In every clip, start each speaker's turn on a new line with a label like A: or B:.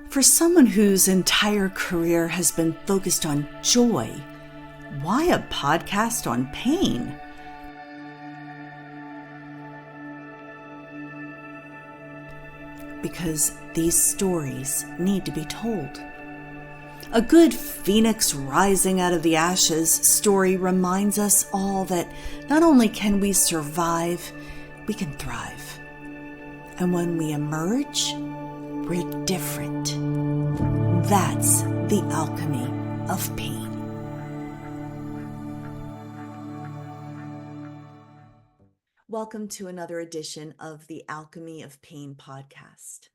A: For someone whose entire career has been focused on joy, why a podcast on pain? Because these stories need to be told. A good phoenix rising out of the ashes story reminds us all that not only can we survive, we can thrive. And when we emerge, we're different. That's the alchemy of pain. Welcome to another edition of the Alchemy of Pain podcast.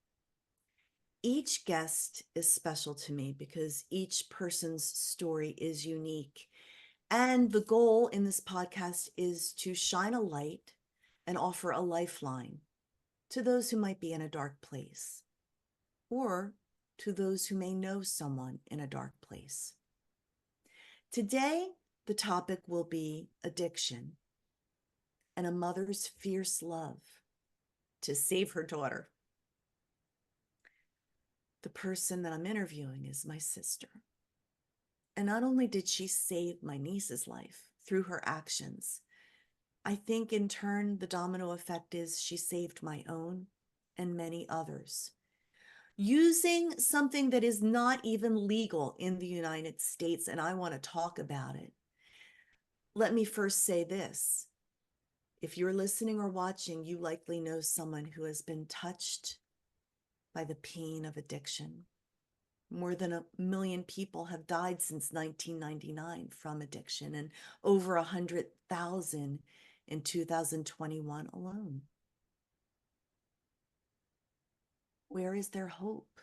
A: Each guest is special to me because each person's story is unique. And the goal in this podcast is to shine a light and offer a lifeline to those who might be in a dark place, or to those who may know someone in a dark place. Today, the topic will be addiction and a mother's fierce love to save her daughter. The person that I'm interviewing is my sister. And not only did she save my niece's life through her actions, I think in turn the domino effect is she saved my own and many others. Using something that is not even legal in the United States, and I want to talk about it. Let me first say this. If you're listening or watching, you likely know someone who has been touched by the pain of addiction. More than 1 million people have died since 1999 from addiction, and over 100,000 in 2021 alone. Where is there hope?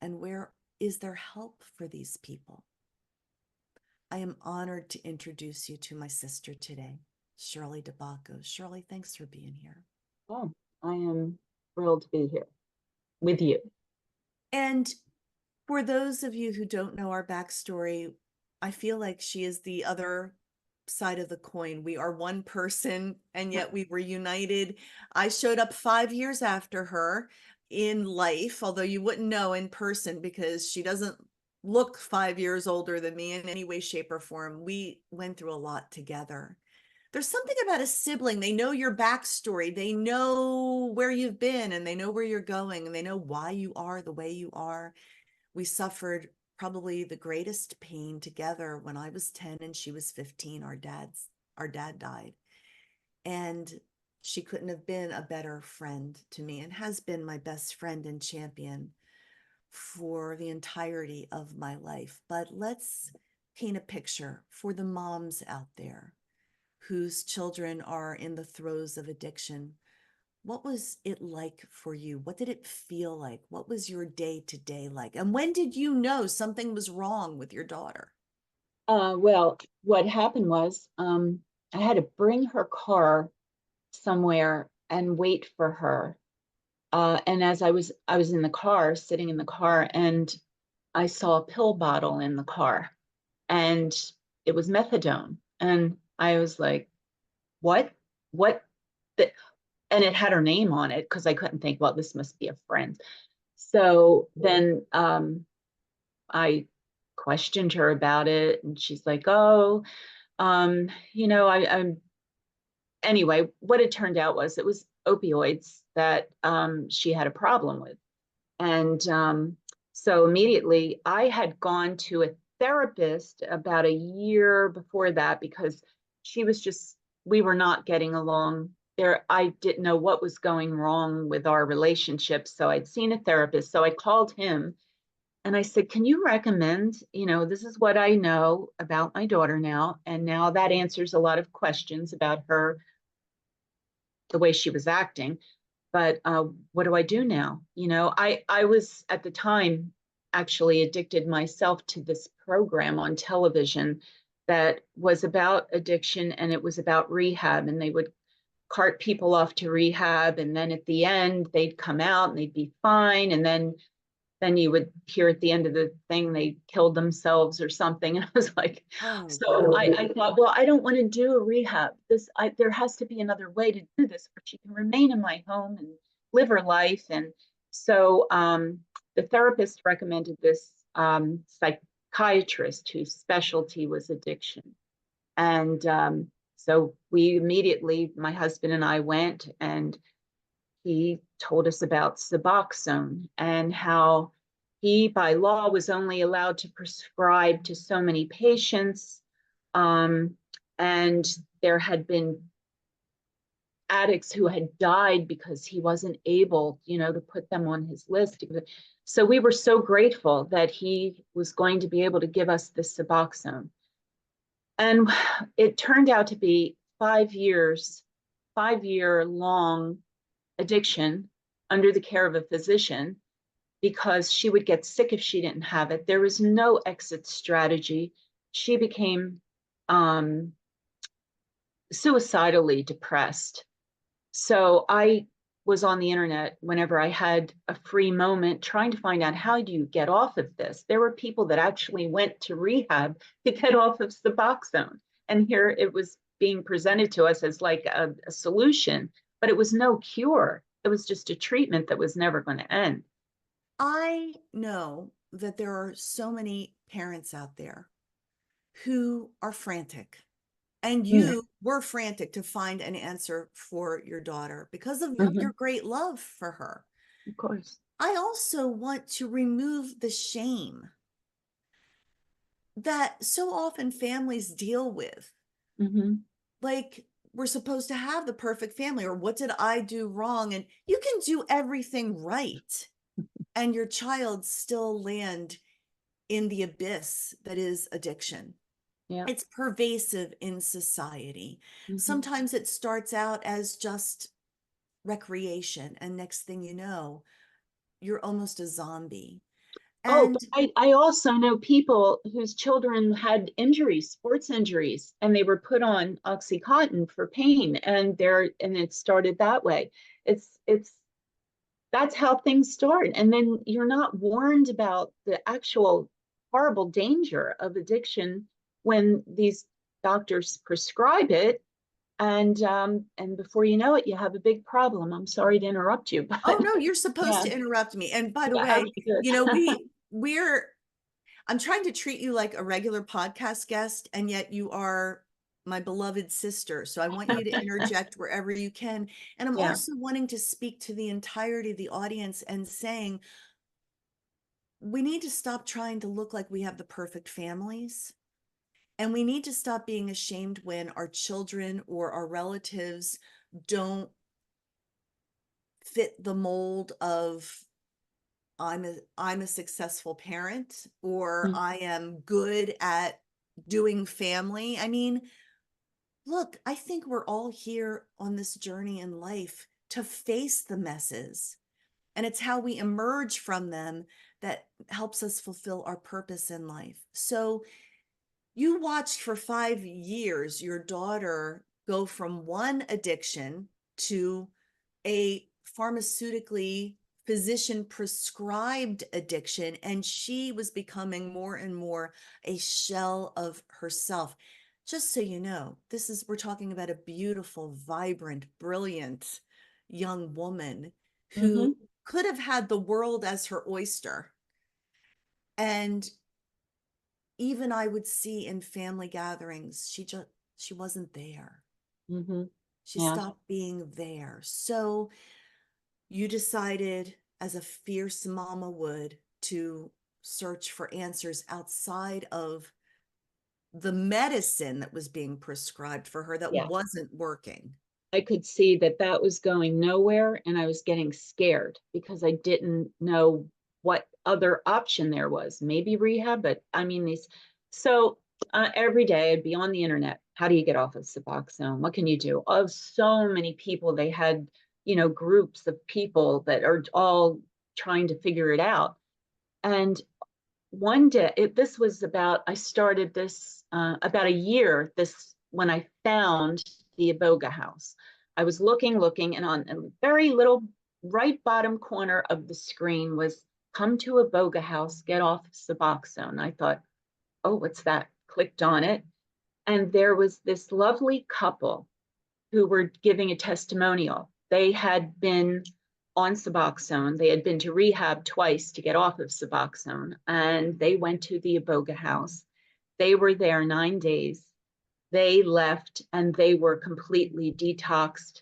A: And where is there help for these people? I am honored to introduce you to my sister today, Shirlee DiBacco. Shirlee, thanks for being here.
B: Oh, I am thrilled to be here with you.
A: And for those of you who don't know our backstory, I feel like she is the other side of the coin. We are one person, and yet we were united. I showed up 5 years after her in life, although you wouldn't know in person because she doesn't look 5 years older than me in any way, shape, or form. We went through a lot together. There's something about a sibling. They know your backstory. They know where you've been, and they know where you're going, and they know why you are the way you are. We suffered probably the greatest pain together when I was 10 and she was 15. Our dad died. And she couldn't have been a better friend to me, and has been my best friend and champion for the entirety of my life. But let's paint a picture for the moms out there whose children are in the throes of addiction. What was it like for you? What did it feel like? What was your day-to-day like? And when did you know something was wrong with your daughter?
B: Well, what happened was I had to bring her car somewhere and wait for her. And as I was in the car, sitting in the car, and I saw a pill bottle in the car, and it was methadone. And I was like, what? What? The, and it had her name on it because I couldn't think, well, this must be a friend. So then I questioned her about it, and she's like, "Oh, I'm." Anyway, what it turned out was it was opioids that she had a problem with, and so immediately I had gone to a therapist about a year before that because she was just we were not getting along. There, I didn't know what was going wrong with our relationship, so I'd seen a therapist. So I called him and I said, can you recommend, this is what I know about my daughter now. And now that answers a lot of questions about her, the way she was acting. But what do I do now? I was at the time actually addicted myself to this program on television that was about addiction, and it was about rehab. And they would cart people off to rehab. And then at the end, they'd come out and they'd be fine. And then you would hear at the end of the thing they killed themselves or something. And I was like,
A: Oh,
B: so I thought, well, I don't want to do a rehab. There has to be another way to do this where she can remain in my home and live her life. And so the therapist recommended this psychiatrist whose specialty was addiction. And so we immediately, my husband and I went, and he told us about suboxone and how he, by law, was only allowed to prescribe to so many patients. And there had been addicts who had died because he wasn't able, to put them on his list. So we were so grateful that he was going to be able to give us this suboxone. And it turned out to be 5-year long addiction under the care of a physician, because she would get sick if she didn't have it. There was no exit strategy. She became suicidally depressed. So I was on the internet whenever I had a free moment trying to find out, how do you get off of this? There were people that actually went to rehab to get off of Suboxone. And here it was being presented to us as like a solution, but it was no cure. It was just a treatment that was never going to end.
A: I know that there are so many parents out there who are frantic, and
B: Mm-hmm.
A: you were frantic to find an answer for your daughter because of
B: Mm-hmm.
A: your great love for her.
B: Of course.
A: I also want to remove the shame that so often families deal with.
B: Mm-hmm.
A: Like, we're supposed to have the perfect family, or what did I do wrong? And you can do everything right, and your child still land in the abyss that is addiction.
B: Yeah.
A: It's pervasive in society.
B: Mm-hmm.
A: Sometimes it starts out as just recreation, and next thing you know, you're almost a zombie.
B: Oh,
A: And
B: but I also know people whose children had injuries, sports injuries, and they were put on Oxycontin for pain, and it started that way. It's that's how things start. And then you're not warned about the actual horrible danger of addiction when these doctors prescribe it. And before you know it, you have a big problem. I'm sorry to interrupt you,
A: oh
B: but
A: no, you're supposed
B: yeah,
A: to interrupt me. And by the
B: yeah,
A: way,
B: okay, good.
A: we're I'm trying to treat you like a regular podcast guest, and yet you are my beloved sister. So I want you to interject wherever you can. And I'm
B: Yeah.
A: also wanting to speak to the entirety of the audience and saying, we need to stop trying to look like we have the perfect families. And we need to stop being ashamed when our children or our relatives don't fit the mold of, I'm a successful parent, or
B: Mm.
A: I am good at doing family. I mean, look, I think we're all here on this journey in life to face the messes, and it's how we emerge from them that helps us fulfill our purpose in life. So you watched for 5 years your daughter go from one addiction to a pharmaceutically physician prescribed addiction, and she was becoming more and more a shell of herself. Just so you know, we're talking about a beautiful, vibrant, brilliant young woman who
B: Hmm.
A: could have had the world as her oyster. And even I would see in family gatherings, she wasn't there.
B: Hmm.
A: She
B: Yeah.
A: stopped being there. So you decided, as a fierce mama would, to search for answers outside of the medicine that was being prescribed for her that
B: Yeah.
A: wasn't working.
B: I could see that that was going nowhere, and I was getting scared because I didn't know what other option there was. Maybe rehab, but I mean, So every day I'd be on the internet. How do you get off of Suboxone? What can you do? Of so many people, they had, groups of people that are all trying to figure it out. And one day, this was I started this about a year, this when I found the Iboga house. I was looking, and on a very little right bottom corner of the screen was come to Iboga house, get off Suboxone. I thought, oh, what's that? Clicked on it. And there was this lovely couple who were giving a testimonial. They had been on suboxone. They had been to rehab twice to get off of suboxone, and they went to the Iboga house. They were there 9 days. They left and they were completely detoxed,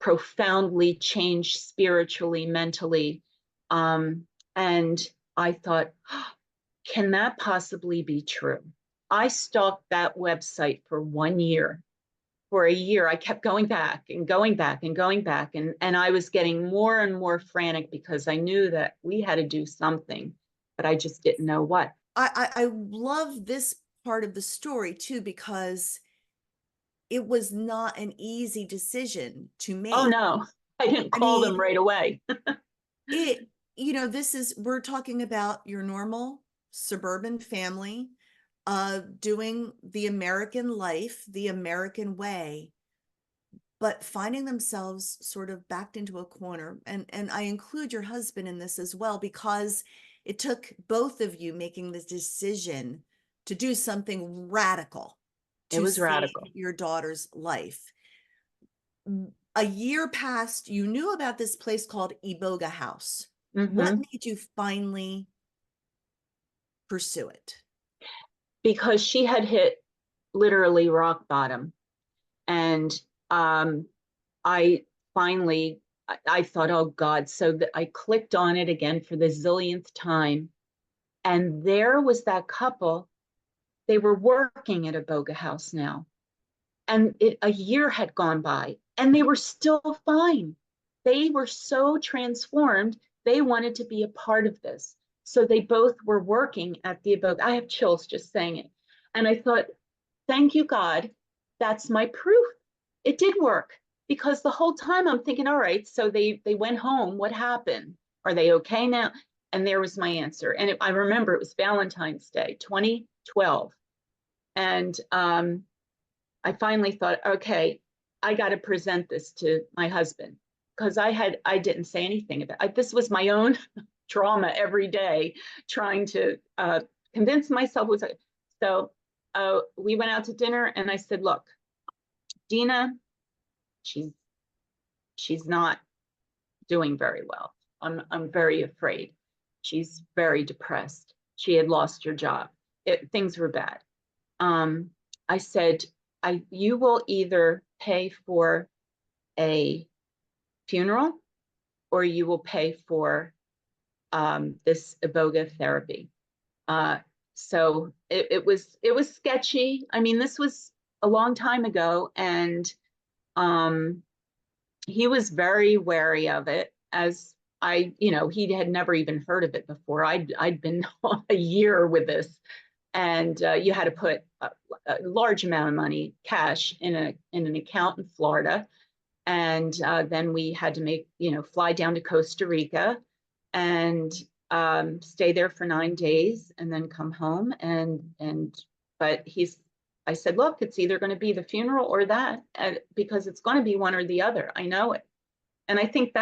B: profoundly changed spiritually, mentally. And I thought, oh, can that possibly be true? I stalked that website for 1 year. For a year, I kept going back and going back and going back. And I was getting more and more frantic because I knew that we had to do something, but I just didn't know what.
A: I love this part of the story too, because it was not an easy decision to
B: Oh
A: make.
B: no, I didn't
A: I
B: call them
A: mean,
B: right away.
A: it, we're talking about your normal suburban family, doing the American life, the American way, but finding themselves sort of backed into a corner. And I include your husband in this as well, because it took both of you making the decision to do something radical
B: It
A: to
B: was
A: save
B: radical.
A: your daughter's life. A year passed, you knew about this place called Iboga House. What
B: Mm-hmm.
A: made you finally pursue it?
B: Because she had hit literally rock bottom. And um, I finally, I thought, oh God. So that I clicked on it again for the zillionth time. And there was that couple. They were working at a Boga house now. And a year had gone by and they were still fine. They were so transformed. They wanted to be a part of this. So they both were working at the Iboga. I have chills just saying it. And I thought, thank you, God. That's my proof. It did work, because the whole time I'm thinking, all right, so they went home. What happened? Are they okay now? And there was my answer. And I remember it was Valentine's Day, 2012. And I finally thought, okay, I got to present this to my husband, because I didn't say anything about it. This was my own drama every day, trying to convince myself. So we went out to dinner, and I said, look, Dina, she's she's not doing very well. I'm very afraid. She's very depressed. She had lost her job. Things were bad. Um, I said, you will either pay for a funeral or you will pay for this Iboga therapy. Uh, so it was sketchy. I mean, this was a long time ago, and um, he was very wary of it. As he had never even heard of it before. I'd been a year with this, and you had to put a large amount of money, cash, in an account in Florida, and then we had to fly down to Costa Rica and stay there for 9 days, and then come home. But I said, look, it's either going to be the funeral or that, because it's going to be one or the other. I know it. And I think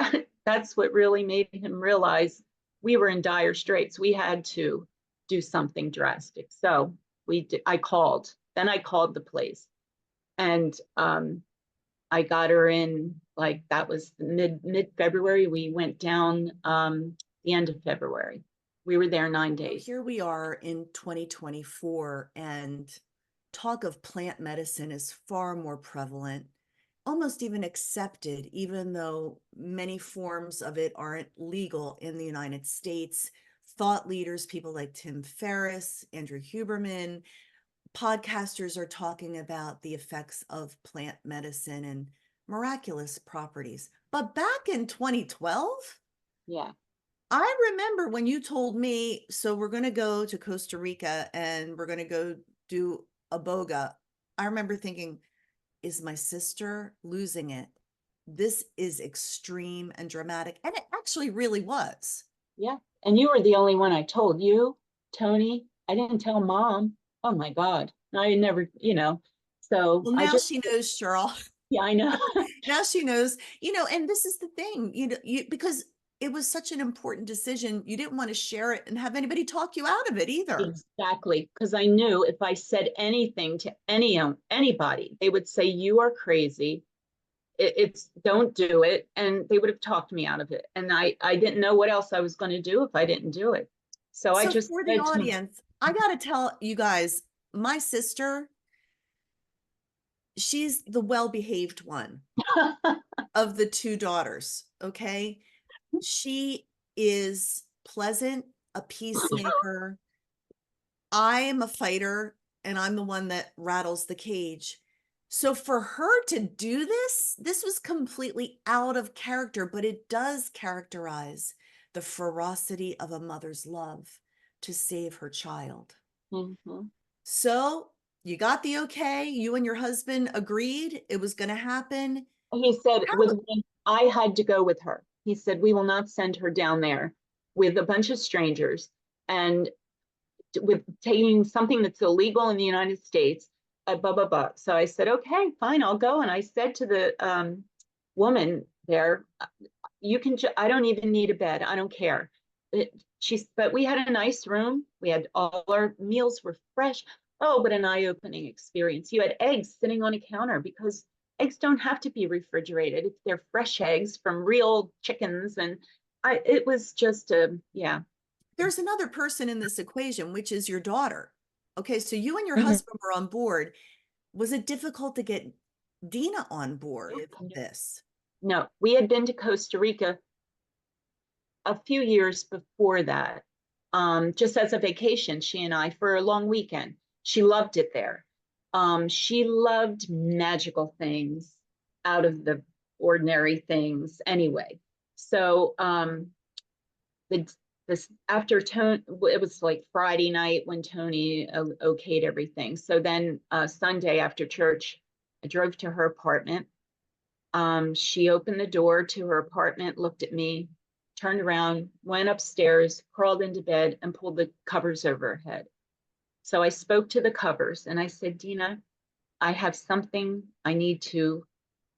B: that's what really made him realize we were in dire straits. We had to do something drastic. So I called. Then I called the place, and I got her in, like, that was mid February. We went down the end of February. We were there 9 days.
A: Here we are in 2024, and talk of plant medicine is far more prevalent, almost even accepted, even though many forms of it aren't legal in the United States. Thought leaders, people like Tim Ferriss, Andrew Huberman, podcasters are talking about the effects of plant medicine and miraculous properties. But back in 2012,
B: Yeah.
A: I remember when you told me, so we're going to go to Costa Rica and we're going to go do a boga. I remember thinking, is my sister losing it? This is extreme and dramatic. And it actually really was.
B: Yeah. And you were the only one I told. You, Tony. I didn't tell Mom. Oh my God. I never. So
A: Well,
B: I
A: now
B: just,
A: she knows, Cheryl.
B: yeah, I know.
A: Now she knows, and this is the thing, because it was such an important decision. You didn't want to share it and have anybody talk you out of it either.
B: Exactly. Because I knew if I said anything to anybody, they would say, you are crazy. it's don't do it. And they would have talked me out of it. And I didn't know what else I was going to do if I didn't do it. So I
A: So
B: just
A: for the
B: said to
A: audience, I got to tell you guys, my sister, she's the well-behaved one of the two daughters. Okay. She is pleasant, a peacemaker. I am a fighter and I'm the one that rattles the cage. So for her to do this was completely out of character, but it does characterize the ferocity of a mother's love to save her child.
B: Mhm.
A: So you got the okay, you and your husband agreed it was going to happen.
B: He said,
A: How,
B: with I had to go with her. He said, we will not send her down there with a bunch of strangers and with taking something that's illegal in the United States, blah, blah, blah. So I said, okay, fine, I'll go. And I said to the woman there, you can, I don't even need a bed. I don't care. But we had a nice room. We had all our meals were fresh. Oh, but an eye-opening experience. You had eggs sitting on a counter because eggs don't have to be refrigerated if they're fresh eggs from real chickens. And it was just yeah.
A: there's another person in this equation, which is your daughter. Okay, so you and your
B: Mhm.
A: husband were on board. Was it difficult to get Dina on board with this?
B: No, we had been to Costa Rica a few years before that, just as a vacation, she and I, for a long weekend. She loved it there. She loved magical things out of the ordinary things anyway. So the this after Tony, it was like Friday night when Tony okayed everything. So then Sunday after church, I drove to her apartment. She opened the door to her apartment, looked at me, turned around, went upstairs, crawled into bed, and pulled the covers over her head. So I spoke to the covers and I said, Dina, I have something I need to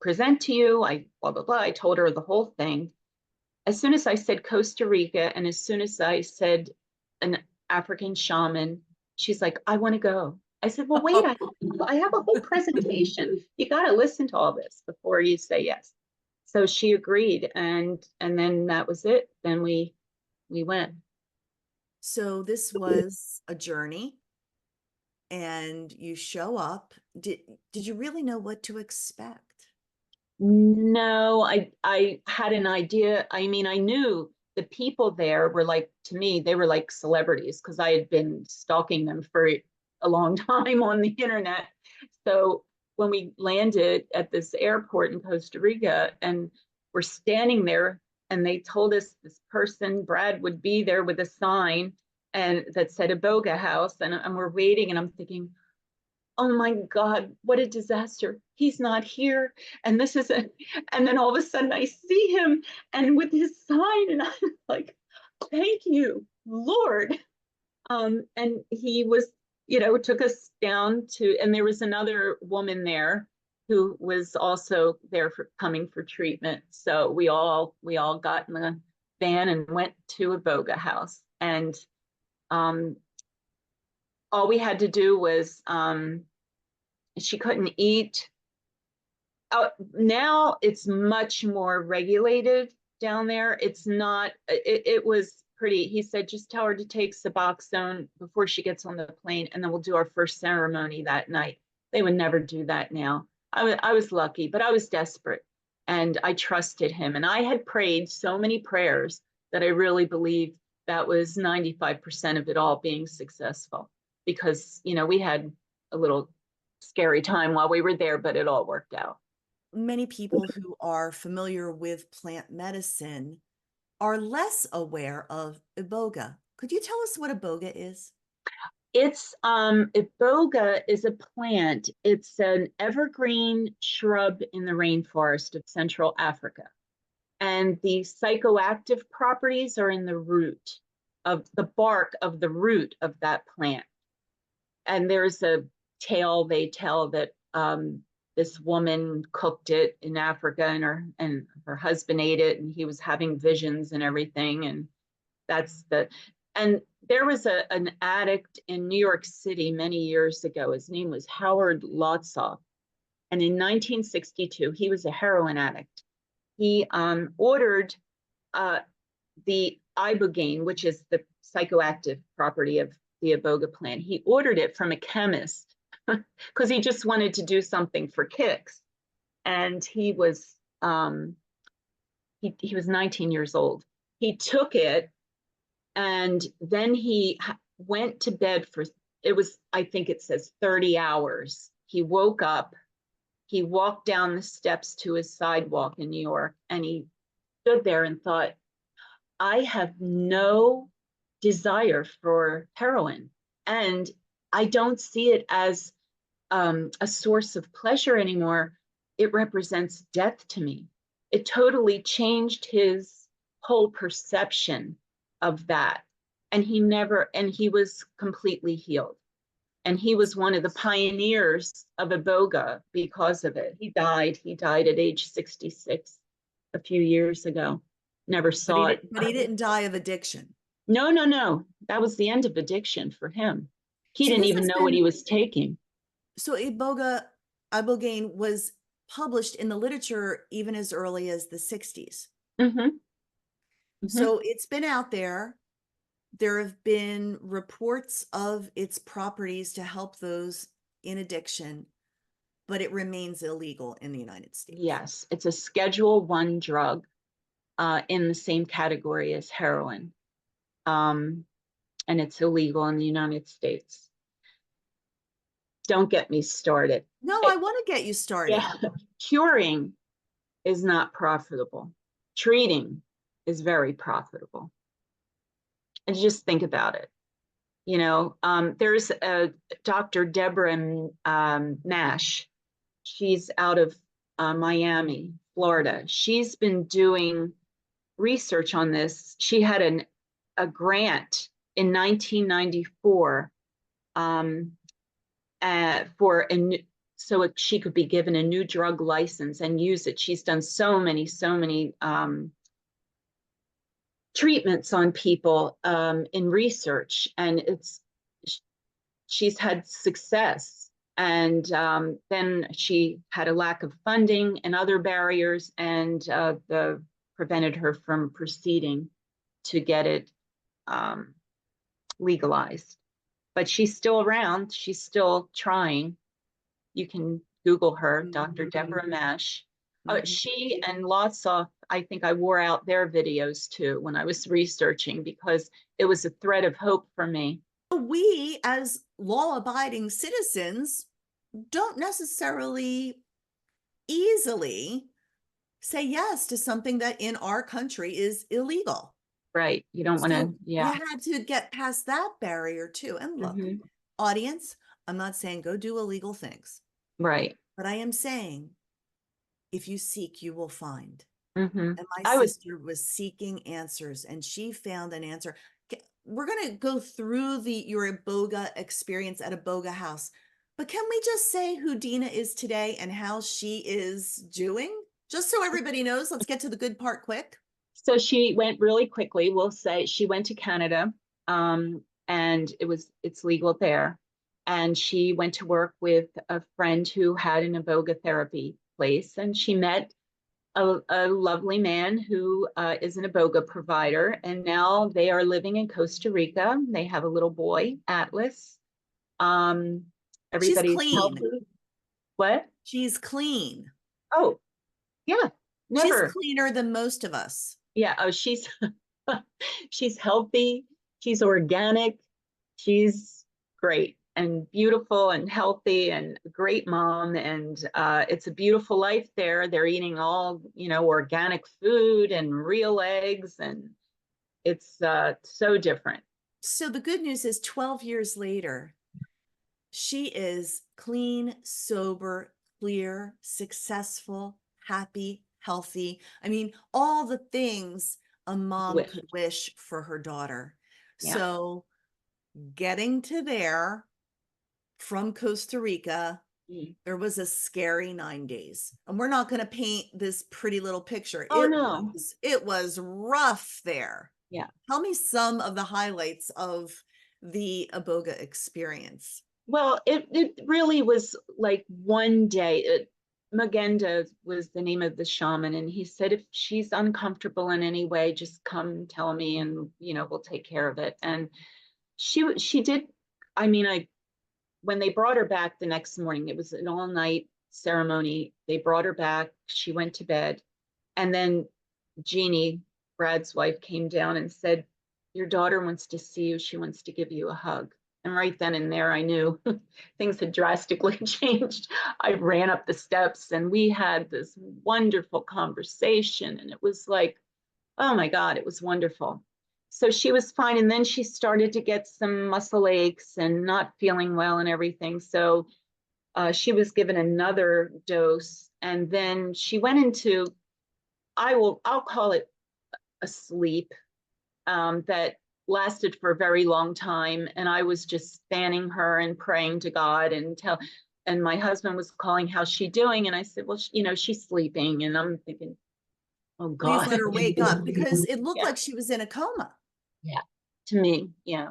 B: present to you. I blah, blah, blah. I told her the whole thing. As soon as I said Costa Rica and as soon as I said an African shaman, she's like, I want to go. I said, well, wait, I have a whole presentation. You got to listen to all this before you say yes. So she agreed, and then that was it. Then we went.
A: So this was a journey and you show up. Did you really know what to expect?
B: No, I had an idea. I mean, I knew the people there were like, to me, they were like celebrities because I had been stalking them for a long time on the internet. So when we landed at this airport in Costa Rica and we're standing there and they told us this person, Brad, would be there with a sign and that said Iboga house. And we're waiting and I'm thinking, oh my God, what a disaster. He's not here. And this is a, and then all of a sudden I see him and with his sign, and I'm like, thank you, Lord. And he was, took us down to, and there was another woman there who was also there for coming for treatment. So we all got in the van and went to a Iboga house. And um, all we had to do was she couldn't eat. Now it's much more regulated down there. It's not, it was pretty, he said, just tell her to take suboxone before she gets on the plane and then we'll do our first ceremony that night. They would never do that now. I was lucky, but I was desperate and I trusted him. And I had prayed so many prayers that I really believed that was 95% of it all being successful because, we had a little scary time while we were there, but it all worked out.
A: Many people who are familiar with plant medicine are less aware of Iboga. Could you tell us what Iboga is?
B: It's Iboga is a plant. It's an evergreen shrub in the rainforest of Central Africa. And the psychoactive properties are in the root of the bark of the root of that plant. And there's a tale they tell that this woman cooked it in Africa and her husband ate it and he was having visions and everything. And that's and there was an addict in New York City many years ago. His name was Howard Lotsoff. And in 1962, he was a heroin addict. He ordered the Ibogaine, which is the psychoactive property of the Iboga plant. He ordered it from a chemist because he just wanted to do something for kicks. And he was 19 years old. He took it, and then he went to bed for, it was, I think it says 30 hours. He woke up, he walked down the steps to his sidewalk in New York, and he stood there and thought, I have no desire for heroin, and I don't see it as a source of pleasure anymore. It represents death to me. It totally changed his whole perception of that. And he was completely healed. And he was one of the pioneers of Iboga because of it. He died at age 66 a few years ago. Never saw it.
A: But he didn't die of addiction.
B: No. That was the end of addiction for him. He
A: So
B: didn't
A: this
B: even
A: has
B: know what
A: been-
B: he was taking.
A: So Ibogaine was published in the literature even as early as the 60s. So it's been out there. There have been reports of its properties to help those in addiction, but it remains illegal in the United States.
B: Yes, it's a Schedule I drug in the same category as heroin. And it's illegal in the United States. Don't get me started.
A: No, I want to get you started.
B: Yeah, curing is not profitable. Treating is very profitable. And just think about it. You know, there's a Dr. Deborah Nash. She's out of Miami, Florida. She's been doing research on this. She had a grant in 1994 so she could be given a new drug license and use it. She's done so many treatments on people in research, and she's had success. And then she had a lack of funding and other barriers, and prevented her from proceeding to get it legalized. But she's still around. She's still trying. You can Google her, Dr. Deborah Nash. She and lots of, I think I wore out their videos too when I was researching, because it was a thread of hope for me.
A: We, as law-abiding citizens, don't necessarily easily say yes to something that in our country is illegal.
B: Right. You don't want to, yeah.
A: You had to get past that barrier too. And look, audience, I'm not saying go do illegal things.
B: Right.
A: But I am saying, if you seek, you will find.
B: And
A: my sister was seeking answers, and she found an answer. We're going to go through your Iboga experience at Iboga House. But can we just say who Dina is today and how she is doing? Just so everybody knows, let's get to the good part quick.
B: So she went really quickly. We'll say she went to Canada, and it's legal there. And she went to work with a friend who had an Iboga therapy place, and she met a lovely man who is an Iboga provider, and now they are living in Costa Rica. They have a little boy, Atlas. Everybody's
A: clean.
B: Healthy. What?
A: She's clean.
B: Oh, yeah. Never.
A: She's cleaner than most of us.
B: Yeah. Oh, she's healthy. She's organic. She's great and beautiful and healthy and a great mom. And it's a beautiful life there. They're eating all, organic food and real eggs. And it's so different.
A: So the good news is 12 years later, she is clean, sober, clear, successful, happy, healthy. I mean, all the things a mom could wish for her daughter. Yeah. So getting to there from Costa Rica, there was a scary 9 days. And we're not going to paint this pretty little picture. It was rough there.
B: Yeah.
A: Tell me some of the highlights of the Iboga experience.
B: Well, it really was like one day. Magenda was the name of the shaman, and he said if she's uncomfortable in any way, just come tell me, and we'll take care of it. And she did. I mean, I when they brought her back the next morning, it was an all night ceremony. They brought her back. She went to bed, and then Jeannie, Brad's wife, came down and said, "Your daughter wants to see you. She wants to give you a hug." And right then and there, I knew things had drastically changed. I ran up the steps and we had this wonderful conversation. And it was like, oh my God, it was wonderful. So she was fine. And then she started to get some muscle aches and not feeling well and everything. So she was given another dose. And then she went into, I'll call it a sleep that lasted for a very long time. And I was just fanning her and praying to God and my husband was calling, how's she doing? And I said, well, she's sleeping. And I'm thinking, oh
A: Please
B: God.
A: let her wake up, because it looked
B: Yeah.
A: like she was in a coma.
B: Yeah. To me. Yeah.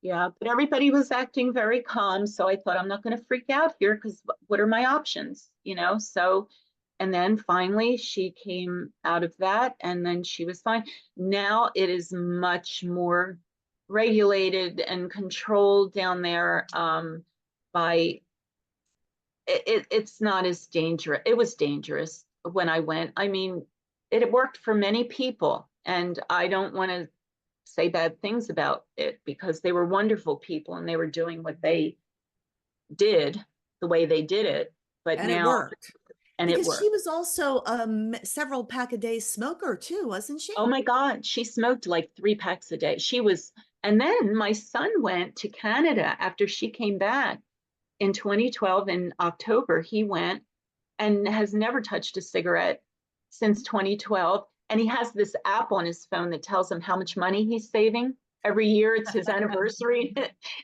B: Yeah. But everybody was acting very calm. So I thought, I'm not going to freak out here because what are my options? So, and then finally she came out of that and then she was fine. Now it is much more regulated and controlled down there by it's not as dangerous. It was dangerous when I went. I mean, it worked for many people, and I don't want to say bad things about it because they were wonderful people and they were doing what they did the way they did it. But
A: And it
B: now,
A: worked,
B: and it
A: because she
B: worked.
A: was also a several pack a day smoker too, wasn't she?
B: Oh my God, she smoked like 3 packs a day. And then my son went to Canada after she came back in 2012 in October. He went and has never touched a cigarette since 2012. And he has this app on his phone that tells him how much money he's saving. Every year it's his anniversary.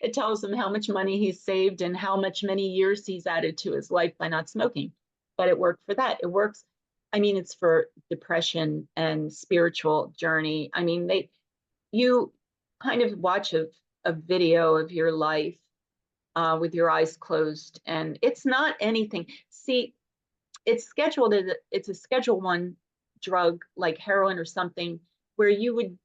B: It tells him how much money he's saved and how much many years he's added to his life by not smoking. But it worked for that. It works. I mean, it's for depression and spiritual journey. I mean, you kind of watch a video of your life with your eyes closed, and it's not anything. See, it's a Schedule 1 drug like heroin or something where you would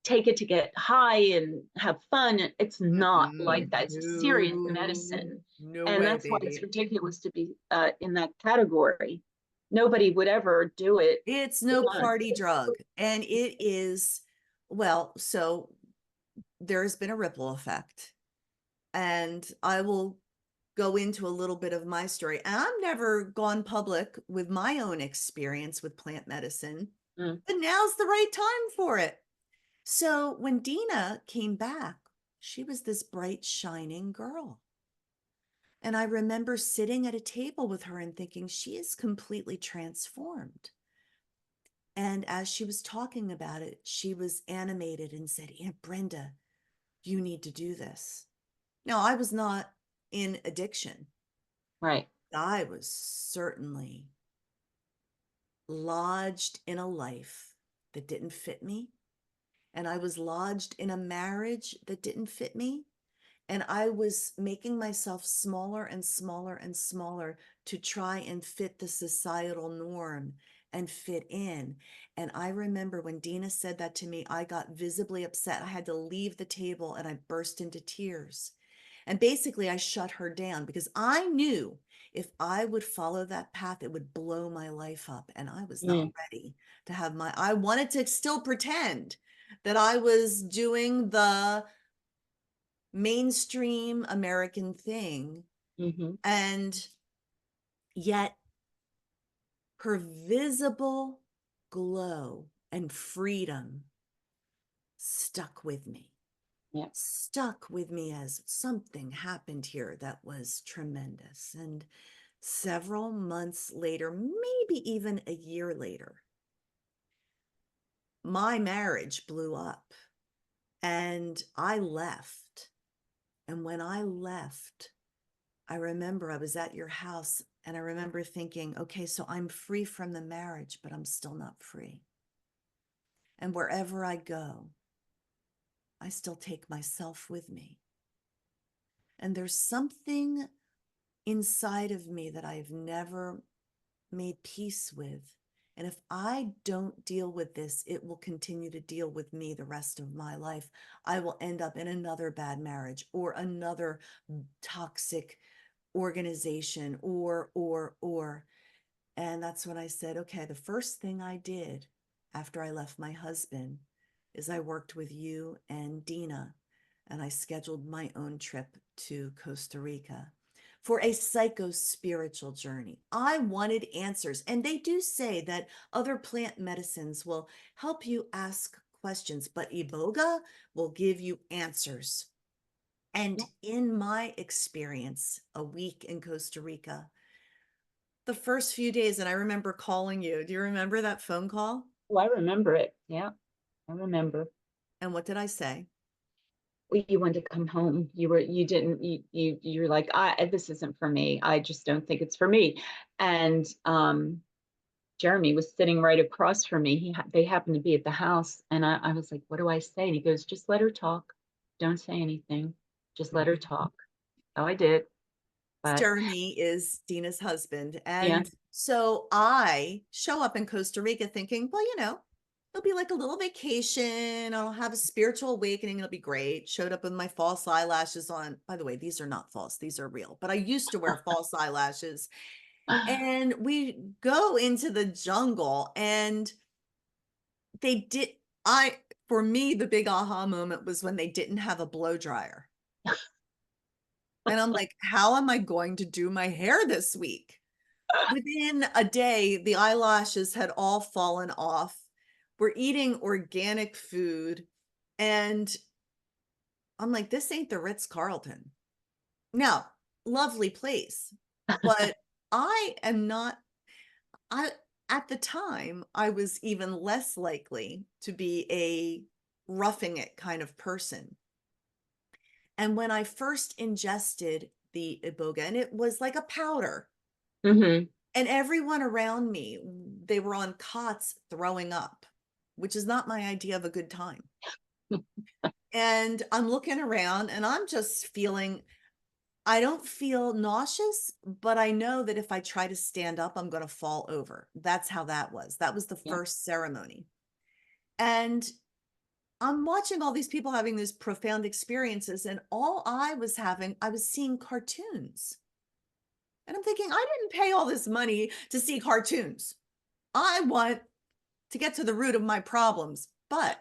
B: take it to get high and have fun. It's not like that. It's a serious
A: No,
B: medicine.
A: no
B: And
A: way,
B: that's why it's
A: baby.
B: ridiculous to be in that category. Nobody would ever do it
A: It's no
B: once.
A: party drug. And it is, well, so there's been a ripple effect. And I will go into a little bit of my story. And I've never gone public with my own experience with plant medicine,
B: Mm,
A: but now's the right time for it. So when Dina came back, she was this bright, shining girl. And I remember sitting at a table with her and thinking, she is completely transformed. And as she was talking about it, she was animated and said, Aunt Brenda, you need to do this. Now, I was not in addiction.
B: right.
A: I was certainly lodged in a life that didn't fit me. And I was lodged in a marriage that didn't fit me. And I was making myself smaller and smaller and smaller to try and fit the societal norm and fit in. And I remember when Dina said that to me, I got visibly upset. I had to leave the table and I burst into tears. And basically, I shut her down because I knew if I would follow that path, it would blow my life up. And I was not
B: Mm,
A: ready to have I wanted to still pretend that I was doing the mainstream American thing.
B: hmm
A: And yet her visible glow and freedom stuck with me.
B: Yeah.
A: Stuck with me as something happened here that was tremendous. And several months later, maybe even a year later, my marriage blew up and I left. And when I left, I remember I was at your house and I remember thinking, okay, so I'm free from the marriage, but I'm still not free. And wherever I go, I still take myself with me. And there's something inside of me that I've never made peace with. And if I don't deal with this, it will continue to deal with me the rest of my life. I will end up in another bad marriage or another toxic organization or. And that's when I said, okay, the first thing I did after I left my husband is I worked with you and Dina, and I scheduled my own trip to Costa Rica for a psycho-spiritual journey. I wanted answers. And they do say that other plant medicines will help you ask questions, but Iboga will give you answers. And in my experience, a week in Costa Rica, the first few days, and I remember calling you. Do you remember that phone call?
B: Oh, I remember it. Yeah, I remember.
A: And what did I say?
B: Well, you wanted to come home. You didn't, you're like, this isn't for me. I just don't think it's for me. And Jeremy was sitting right across from me. They happened to be at the house. And I was like, what do I say? And he goes, just let her talk. Don't say anything. Just let her talk. Oh, I did. But
A: Jeremy is Dina's husband.
B: yeah.
A: And so I show up in Costa Rica thinking, well, it'll be like a little vacation. I'll have a spiritual awakening. It'll be great. Showed up with my false eyelashes on. By the way, these are not false, these are real. But I used to wear false eyelashes. And we go into the jungle, and they did. For me, the big aha moment was when they didn't have a blow dryer. And I'm like, how am I going to do my hair this week? Within a day, the eyelashes had all fallen off. We're eating organic food. And I'm like, this ain't the Ritz-Carlton. Now, lovely place, but I am not, I, at the time, I was even less likely to be a roughing it kind of person. And when I first ingested the Iboga, and it was like a powder,
B: Mm-hmm.
A: and everyone around me, they were on cots throwing up, which is not my idea of a good time. And I'm looking around and I'm just feeling, I don't feel nauseous, but I know that if I try to stand up, I'm going to fall over. That's how that was. That was the
B: Yeah.
A: first ceremony. And I'm watching all these people having these profound experiences, and all I was having, I was seeing cartoons. And I'm thinking, I didn't pay all this money to see cartoons. I want to get to the root of my problems. But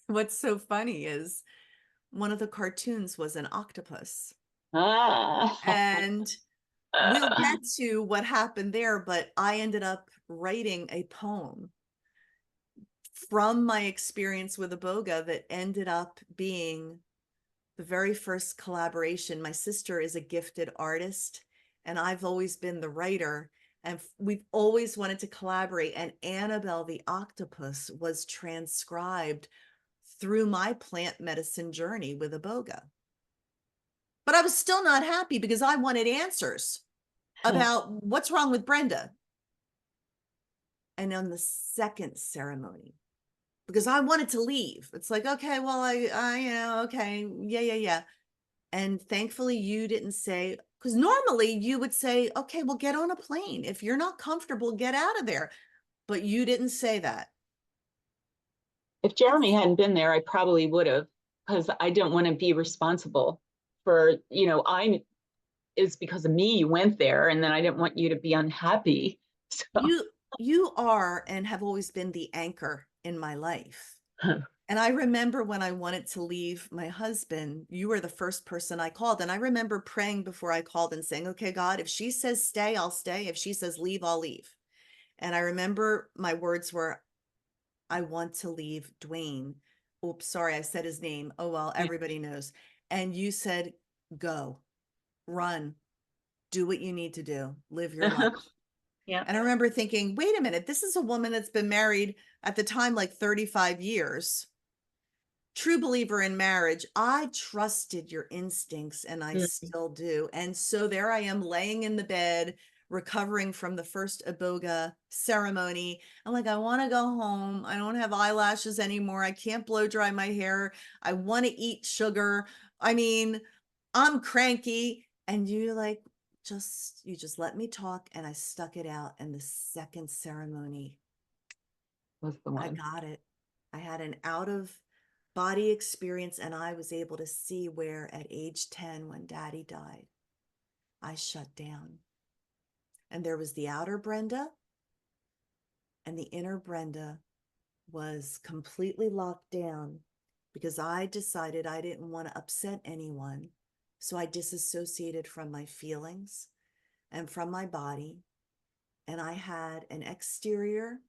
A: what's so funny is one of the cartoons was an octopus.
B: Ah.
A: And we'll get to what happened there, but I ended up writing a poem from my experience with Iboga that ended up being the very first collaboration. My sister is a gifted artist, and I've always been the writer. And we've always wanted to collaborate. And Annabelle the octopus was transcribed through my plant medicine journey with Iboga. But I was still not happy because I wanted answers about what's wrong with Brenda. And on the second ceremony, because I wanted to leave, it's like, okay, well, okay, yeah. And thankfully, you didn't say, because normally you would say, okay, well, get on a plane. If you're not comfortable, get out of there. But you didn't say that.
B: If Jeremy hadn't been there, I probably would have, because I don't want to be responsible for, it's because of me you went there, and then I didn't want you to be unhappy. So
A: You are and have always been the anchor in my life. And I remember when I wanted to leave my husband, you were the first person I called. And I remember praying before I called and saying, okay, God, if she says stay, I'll stay. If she says leave, I'll leave. And I remember my words were, I want to leave Dwayne. Oops, sorry, I said his name. Oh, well,
B: yeah.
A: everybody knows. And you said, go, run, do what you need to do, live your life.
B: Yeah.
A: And I remember thinking, wait a minute, this is a woman that's been married at the time like 35 years. True believer in marriage. I trusted your instincts, and I
B: Mm.
A: still do. And so there I am laying in the bed, recovering from the first Iboga ceremony. I'm like, I want to go home. I don't have eyelashes anymore. I can't blow dry my hair. I want to eat sugar. I mean, I'm cranky. And you're like, you just let me talk. And I stuck it out. And the second ceremony,
B: Was the
A: I
B: one.
A: got it. I had an out of body experience, and I was able to see where at age 10, when daddy died, I shut down. And there was the outer Brenda, and the inner Brenda was completely locked down because I decided I didn't want to upset anyone. So I disassociated from my feelings and from my body. And I had an exterior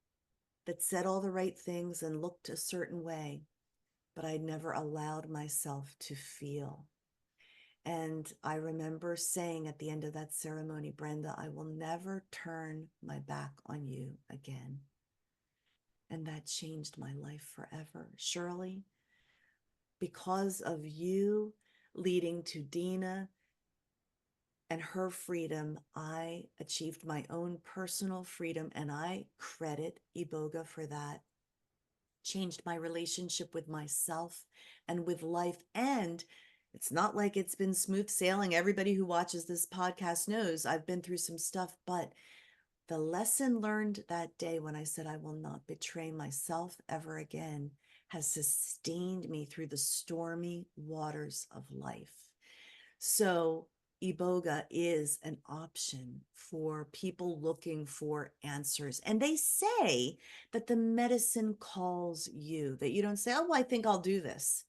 A: that said all the right things and looked a certain way, but I never allowed myself to feel. And I remember saying at the end of that ceremony, Brenda, I will never turn my back on you again. And that changed my life forever. Shirley, because of you leading to Dina and her freedom, I achieved my own personal freedom, and I credit Iboga for that. Changed my relationship with myself and with life. And it's not like it's been smooth sailing. Everybody who watches this podcast knows I've been through some stuff, but the lesson learned that day when I said I will not betray myself ever again has sustained me through the stormy waters of life. So Iboga is an option for people looking for answers. And they say that the medicine calls you, that you don't say, oh, well, I think I'll do this,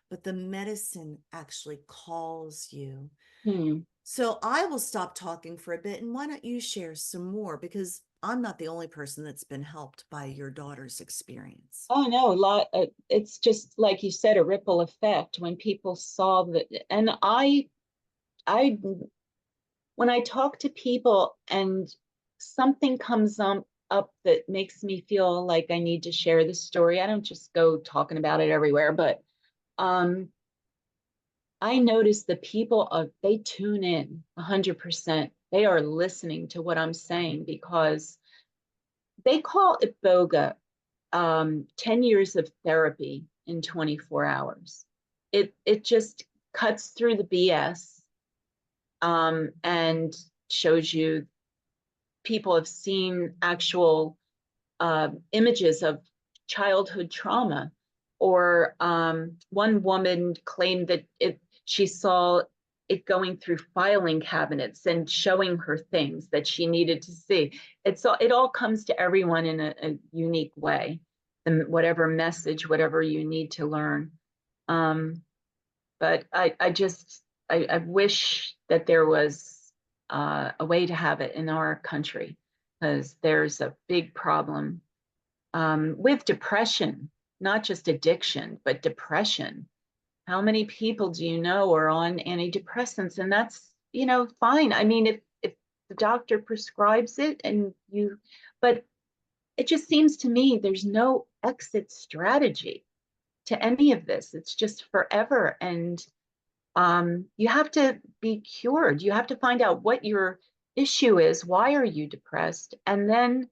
A: but the medicine actually calls you.
B: Hmm.
A: So I will stop talking for a bit. And why don't you share some more? Because I'm not the only person that's been helped by your daughter's experience.
B: Oh no, a lot. It's just like you said, a ripple effect when people saw that. And I, when I talk to people and something comes up that makes me feel like I need to share the story, I don't just go talking about it everywhere. But um, I notice the people they tune in 100%. They are listening to what I'm saying because they call Iboga 10 years of therapy in 24 hours. It just cuts through the BS and shows you people have seen actual images of childhood trauma. Or one woman claimed that she saw it going through filing cabinets and showing her things that she needed to see. It all comes to everyone in a unique way, and whatever message, whatever you need to learn. Um, but I wish that there was a way to have it in our country, because there's a big problem with depression, not just addiction, but depression. How many people do you know are on antidepressants? And that's, fine. I mean, if the doctor prescribes it but it just seems to me there's no exit strategy to any of this. It's just forever. And you have to be cured. You have to find out what your issue is. Why are you depressed? And then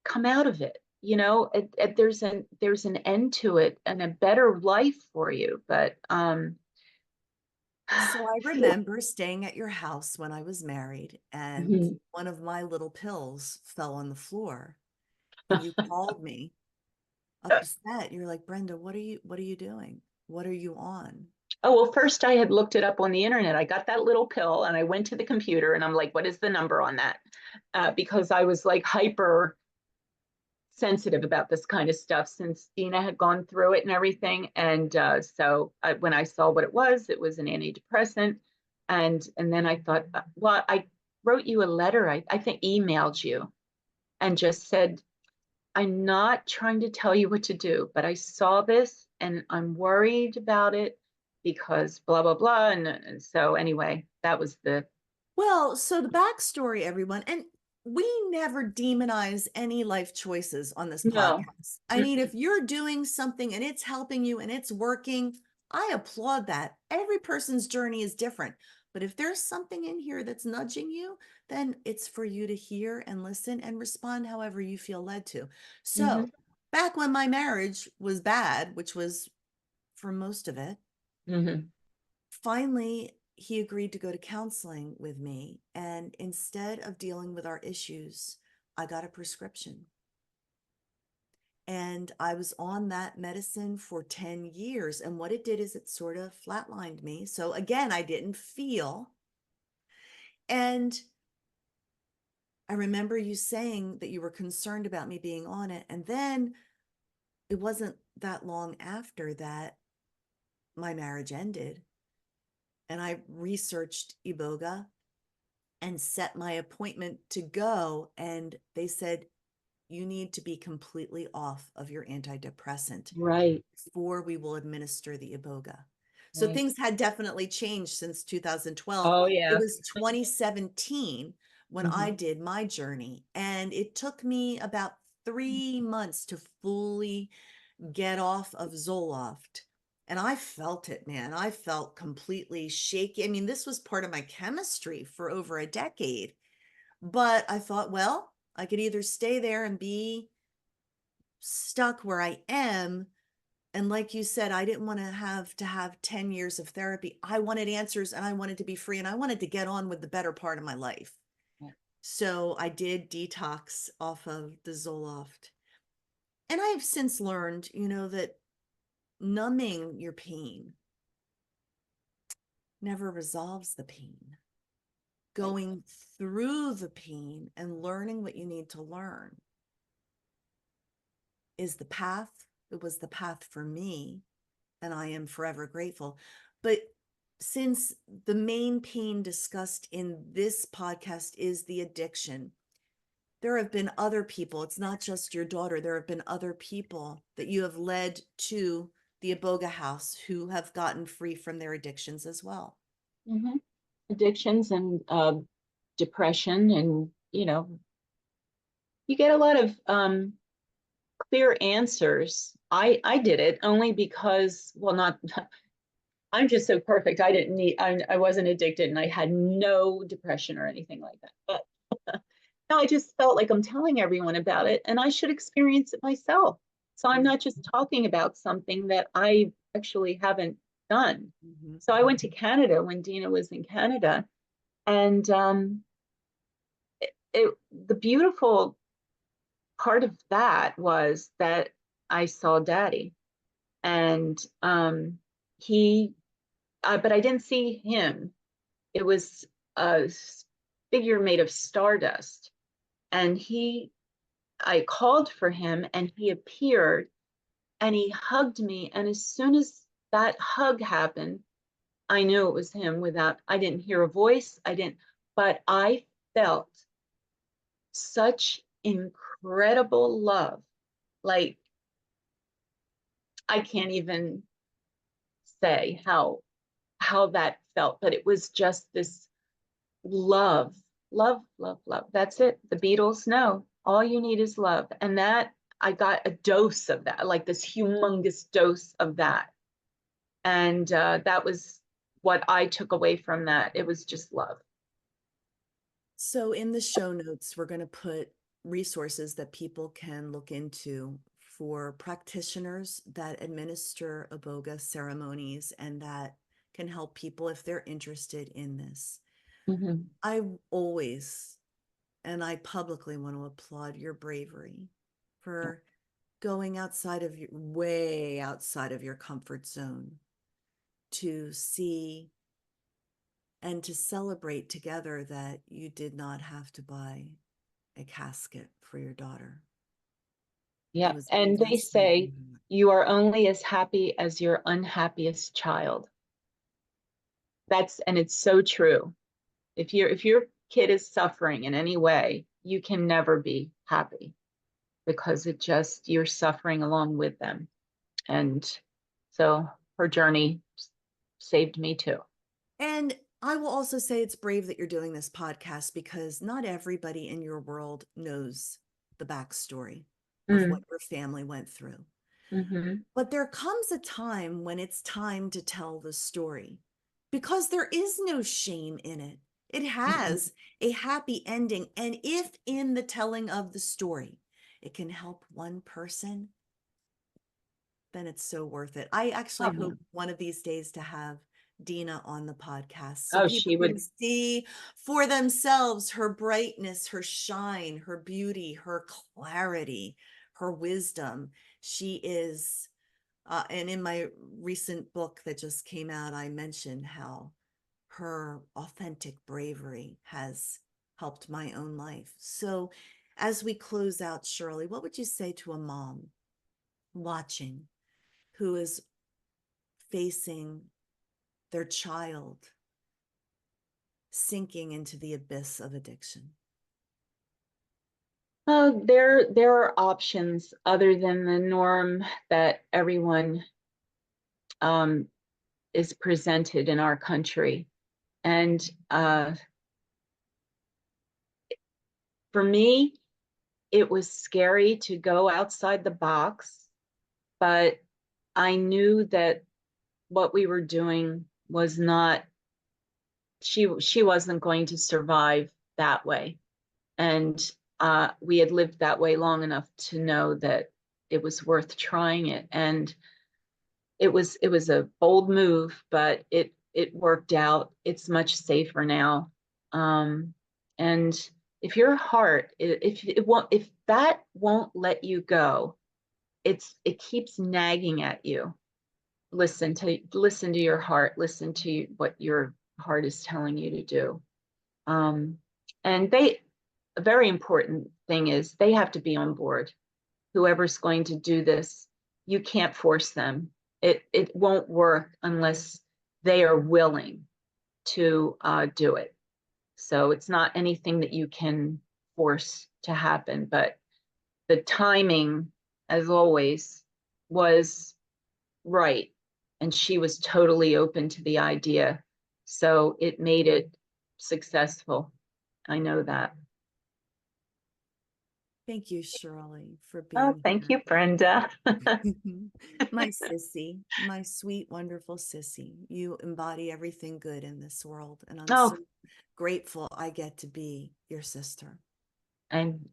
B: come out of it. There's an end to it and a better life for you. But
A: So I remember staying at your house when I was married, and
B: Mhm.
A: one of my little pills fell on the floor, and you called me upset. You're like, Brenda, what are you doing? What are you on?
B: Oh, well, first I had looked it up on the internet. I got that little pill and I went to the computer and I'm like, what is the number on that? Because I was like hyper sensitive about this kind of stuff since Dina had gone through it and everything. And when I saw what it was an antidepressant. And then I thought, well, I wrote you a letter. I think emailed you and just said, I'm not trying to tell you what to do, but I saw this and I'm worried about it because blah, blah, blah. And so anyway, that was
A: Well, so the backstory, everyone, and we never demonize any life choices on this
B: no.
A: podcast. I mean, if you're doing something and it's helping you and it's working, I applaud that. Every person's journey is different. But if there's something in here that's nudging you, then it's for you to hear and listen and respond however you feel led to.
B: Mm-hmm,
A: So, back when my marriage was bad, which was for most of it,
B: mm-hmm,
A: finally he agreed to go to counseling with me. And instead of dealing with our issues, I got a prescription. And I was on that medicine for 10 years. And what it did is it sort of flatlined me. So again, I didn't feel. And I remember you saying that you were concerned about me being on it. And then it wasn't that long after that my marriage ended. And I researched Iboga and set my appointment to go. And they said, you need to be completely off of your antidepressant
B: Right.
A: before we will administer the Iboga. So
B: Right.
A: things had definitely changed since 2012.
B: Oh
A: It
B: yeah.
A: was 2017 when I
B: Mhm.
A: did my journey, and it took me about 3 months to fully get off of Zoloft. And I felt it, man. I felt completely shaky. I mean, this was part of my chemistry for over a decade. But I thought, well, I could either stay there and be stuck where I am. And like you said, I didn't want to have 10 years of therapy. I wanted answers and I wanted to be free and I wanted to get on with the better part of my life.
B: Yeah.
A: So I did detox off of the Zoloft. And I've since learned, that numbing your pain never resolves the pain.
B: Right.
A: Going through the pain and learning what you need to learn is the path. It was the path for me, and I am forever grateful. But since the main pain discussed in this podcast is the addiction, there have been other people. It's not just your daughter. There have been other people that you have led to the Iboga house who have gotten free from their addictions as well.
B: Mhm. Addictions and depression, and you get a lot of clear answers. I did it only because, well, not I'm just so perfect. I wasn't addicted and I had no depression or anything like that. But no, I just felt like I'm telling everyone about it and I should experience it myself. So I'm not just talking about something that I actually haven't done.
A: Mm-hmm.
B: So I went to Canada when Dina was in Canada, and the beautiful part of that was that I saw Daddy, and he, but I didn't see him. It was a figure made of stardust, and I called for him, and he appeared, and he hugged me, and as soon as that hug happened, I knew it was him. I didn't hear a voice, but I felt such incredible love. Like, I can't even say how that felt, but it was just this love, love, love, love. That's it. The Beatles know all you need is love. And that, I got a dose of that, like this humongous dose of that. And that was what I took away from that. It was just love.
A: So in the show notes, we're going to put resources that people can look into for practitioners that administer Iboga ceremonies and that can help people if they're interested in this.
B: Mhm.
A: I always, and I publicly want to applaud your bravery
B: Yeah.
A: for going outside of your way outside of your comfort zone to see and to celebrate together that you did not have to buy a casket for your daughter. It
B: Yeah.
A: was an
B: And they
A: investment in
B: say
A: her.
B: you are only as happy as your unhappiest child. And it's so true. If your kid is suffering in any way, you can never be happy because you're suffering along with them. And so her journey saved me too.
A: And I will also say it's brave that you're doing this podcast because not everybody in your world knows the backstory of what
B: Mm.
A: your family went through.
B: Hmm.
A: But there comes a time when it's time to tell the story because there is no shame in it. It
B: Hmm.
A: has a happy ending. And if in the telling of the story, it can help one person, then it's so worth it. I actually
B: Oh, yeah.
A: hope one of these days to have Dina on the podcast so
B: Oh,
A: people
B: she
A: can
B: would.
A: see for themselves her brightness, her shine, her beauty, her clarity, her wisdom. She is, and in my recent book that just came out, I mentioned how her authentic bravery has helped my own life. So, as we close out, Shirley, what would you say to a mom watching who is facing their child sinking into the abyss of addiction?
B: There are options other than the norm that everyone um, is presented in our country. And for me, it was scary to go outside the box, but I knew that what we were doing was not, she wasn't going to survive that way. And we had lived that way long enough to know that it was worth trying it. And it was a bold move, but it worked out. It's much safer now. Um, and if your heart, if it won't, if that won't let you go, it keeps nagging at you. Listen to your heart. Listen to what your heart is telling you to do. Um, and a very important thing is they have to be on board. Whoever's going to do this, you can't force them. It won't work unless they are willing to do it. So it's not anything that you can force to happen, but the timing, as always, was right. And she was totally open to the idea. So it made it successful. I know that.
A: Thank you, Shirley, for
B: Oh,
A: being
B: thank
A: here.
B: you, Brenda.
A: My sissy, my sweet, wonderful sissy. You embody everything good in this world, and I'm so
B: Oh,
A: grateful I get to be your sister.
B: I'm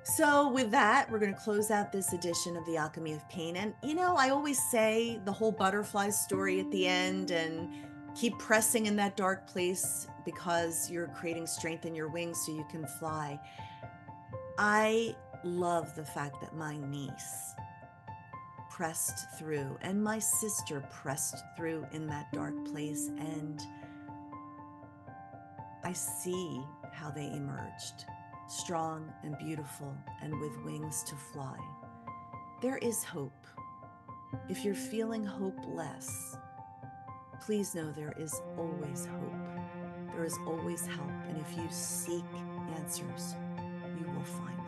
A: So, with that, we're going to close out this edition of The Alchemy of Pain. And, I always say the whole butterfly story at the end and keep pressing in that dark place because you're creating strength in your wings so you can fly. I love the fact that my niece pressed through and my sister pressed through in that dark place. And I see how they emerged strong and beautiful and with wings to fly. There is hope. If you're feeling hopeless, please know there is always hope. There is always help. And if you seek answers, you will find